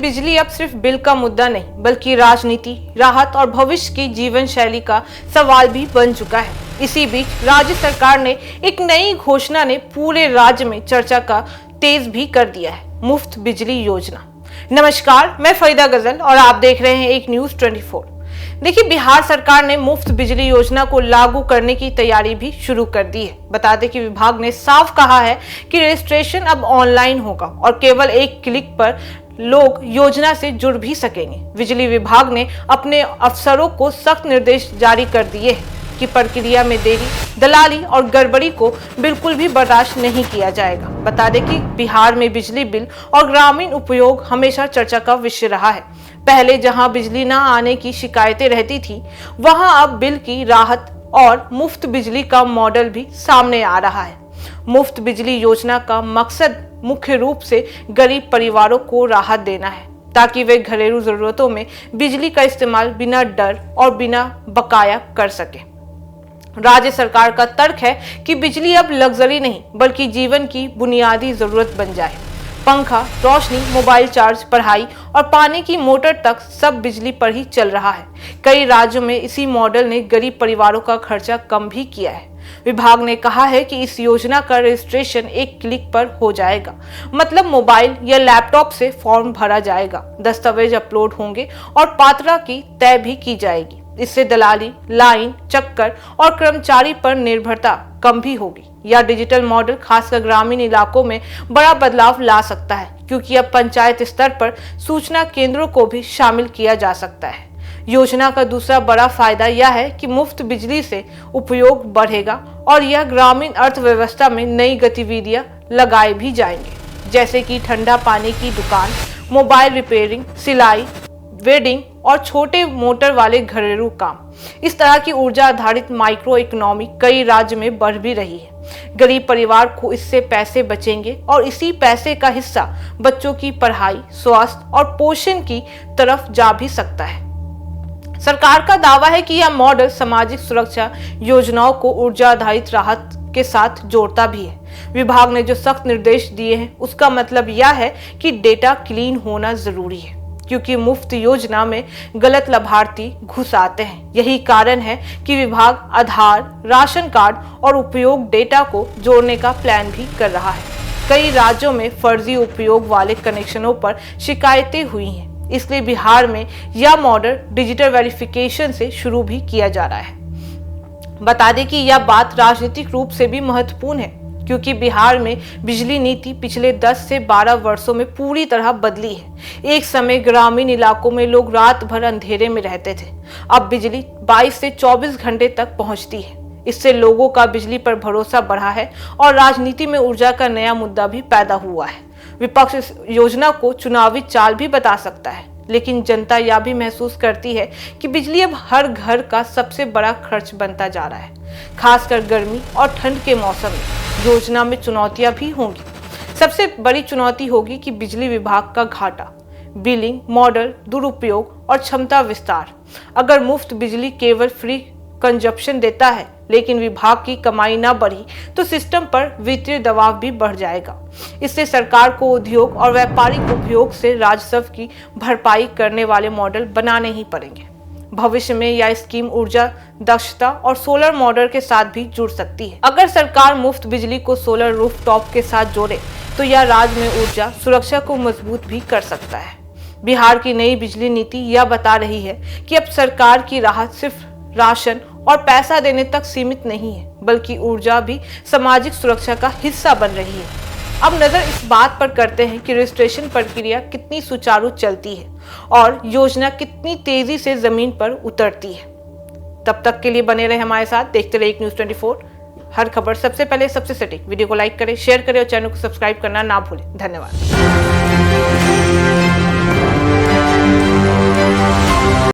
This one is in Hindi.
बिजली अब सिर्फ बिल का मुद्दा नहीं बल्कि राजनीति, राहत और भविष्य की जीवन शैली का सवाल भी बन चुका है। इसी बीच राज्य सरकार ने एक नई घोषणा ने पूरे राज्य में चर्चा का तेज भी कर दिया है, मुफ्त बिजली योजना। नमस्कार, मैं फरीदा गजल और आप देख रहे हैं एक न्यूज 24। देखिए, बिहार सरकार ने मुफ्त बिजली योजना को लागू करने की तैयारी भी शुरू कर दी है। बता दें कि विभाग ने साफ कहा है कि रजिस्ट्रेशन अब ऑनलाइन होगा और केवल एक क्लिक पर लोग योजना से जुड़ भी सकेंगे। बिजली विभाग ने अपने अफसरों को सख्त निर्देश जारी कर दिए हैं कि प्रक्रिया में देरी, दलाली और गड़बड़ी को बिल्कुल भी बर्दाश्त नहीं किया जाएगा। बता दें कि बिहार में बिजली बिल और ग्रामीण उपयोग हमेशा चर्चा का विषय रहा है। पहले जहां बिजली न आने की शिकायतें रहती थी, वहां अब बिल की राहत और मुफ्त बिजली का मॉडल भी सामने आ रहा है। मुफ्त बिजली योजना का मकसद मुख्य रूप से गरीब परिवारों को राहत देना है ताकि वे घरेलू जरूरतों में बिजली का इस्तेमाल बिना डर और बिना बकाया कर सके। राज्य सरकार का तर्क है कि बिजली अब लग्जरी नहीं बल्कि जीवन की बुनियादी जरूरत बन जाए। पंखा, रोशनी, मोबाइल चार्ज, पढ़ाई और पानी की मोटर तक सब बिजली पर ही चल रहा है। कई राज्यों में इसी मॉडल ने गरीब परिवारों का खर्चा कम भी किया है। विभाग ने कहा है कि इस योजना का रजिस्ट्रेशन एक क्लिक पर हो जाएगा, मतलब मोबाइल या लैपटॉप से फॉर्म भरा जाएगा, दस्तावेज अपलोड होंगे और पात्रता की तय भी की जाएगी। इससे दलाली, लाइन, चक्कर और कर्मचारी पर निर्भरता कम भी होगी। यह डिजिटल मॉडल खासकर ग्रामीण इलाकों में बड़ा बदलाव ला सकता है, क्योंकि अब पंचायत स्तर पर सूचना केंद्रों को भी शामिल किया जा सकता है। योजना का दूसरा बड़ा फायदा यह है कि मुफ्त बिजली से उपयोग बढ़ेगा और यह ग्रामीण अर्थव्यवस्था में नई गतिविधियां लगाए भी जाएंगे, जैसे कि ठंडा पानी की दुकान, मोबाइल रिपेयरिंग, सिलाई, वेडिंग और छोटे मोटर वाले घरेलू काम। इस तरह की ऊर्जा आधारित माइक्रो इकोनॉमी कई राज्य में बढ़ भी रही है। गरीब परिवार को इससे पैसे बचेंगे और इसी पैसे का हिस्सा बच्चों की पढ़ाई, स्वास्थ्य और पोषण की तरफ जा भी सकता है। सरकार का दावा है कि यह मॉडल सामाजिक सुरक्षा योजनाओं को ऊर्जा आधारित राहत के साथ जोड़ता भी है। विभाग ने जो सख्त निर्देश दिए हैं उसका मतलब यह है कि डेटा क्लीन होना जरूरी है, क्योंकि मुफ्त योजना में गलत लाभार्थी घुस आते हैं। यही कारण है कि विभाग आधार, राशन कार्ड और उपयोग डेटा को जोड़ने का प्लान भी कर रहा है। कई राज्यों में फर्जी उपयोग वाले कनेक्शनों पर शिकायतें हुई हैं, इसलिए बिहार में यह मॉडल डिजिटल वेरिफिकेशन से शुरू भी किया जा रहा है। बता दें कि यह बात राजनीतिक रूप से भी महत्वपूर्ण है, क्योंकि बिहार में बिजली नीति पिछले 10 से 12 वर्षों में पूरी तरह बदली है। एक समय ग्रामीण इलाकों में लोग रात भर अंधेरे में रहते थे, अब बिजली 22 से 24 घंटे तक पहुंचती है। इससे लोगों का बिजली पर भरोसा बढ़ा है और राजनीति में ऊर्जा का नया मुद्दा भी पैदा हुआ है। विपक्ष इस योजना को चुनावी चाल भी बता सकता है, लेकिन जनता यह भी महसूस करती है कि बिजली अब हर घर का सबसे बड़ा खर्च बनता जा रहा है। खासकर गर्मी और ठंड के मौसम में योजना में चुनौतियां भी होंगी। सबसे बड़ी चुनौती होगी कि बिजली विभाग का घाटा, बिलिंग मॉडल दुरुपयोग और क्षमता विस्तार। अगर मुफ्त बिजली केवल फ्री कंजप्शन देता है लेकिन विभाग की कमाई ना बढ़ी तो सिस्टम पर वित्तीय दबाव भी बढ़ जाएगा। इससे सरकार को उद्योग और व्यापारिक उपयोग से राजस्व की भरपाई करने वाले मॉडल बनाने ही पड़ेंगे। भविष्य में यह स्कीम ऊर्जा दक्षता और सोलर मॉडल के साथ भी जुड़ सकती है। अगर सरकार मुफ्त बिजली को सोलर रूफटॉप के साथ जोड़े तो यह राज्य में ऊर्जा सुरक्षा को मजबूत भी कर सकता है। बिहार की नई बिजली नीति यह बता रही है कि अब सरकार की राहत सिर्फ राशन और पैसा देने तक सीमित नहीं है, बल्कि ऊर्जा भी सामाजिक सुरक्षा का हिस्सा बन रही है। अब नजर इस बात पर करते हैं कि रजिस्ट्रेशन प्रक्रिया कितनी सुचारू चलती है और योजना कितनी तेजी से जमीन पर उतरती है। तब तक के लिए बने रहे हमारे साथ, देखते रहे एक न्यूज 24। हर खबर सबसे पहले, सबसे सटीक। वीडियो को लाइक करें, शेयर करें और चैनल को सब्सक्राइब करना ना भूलें। धन्यवाद।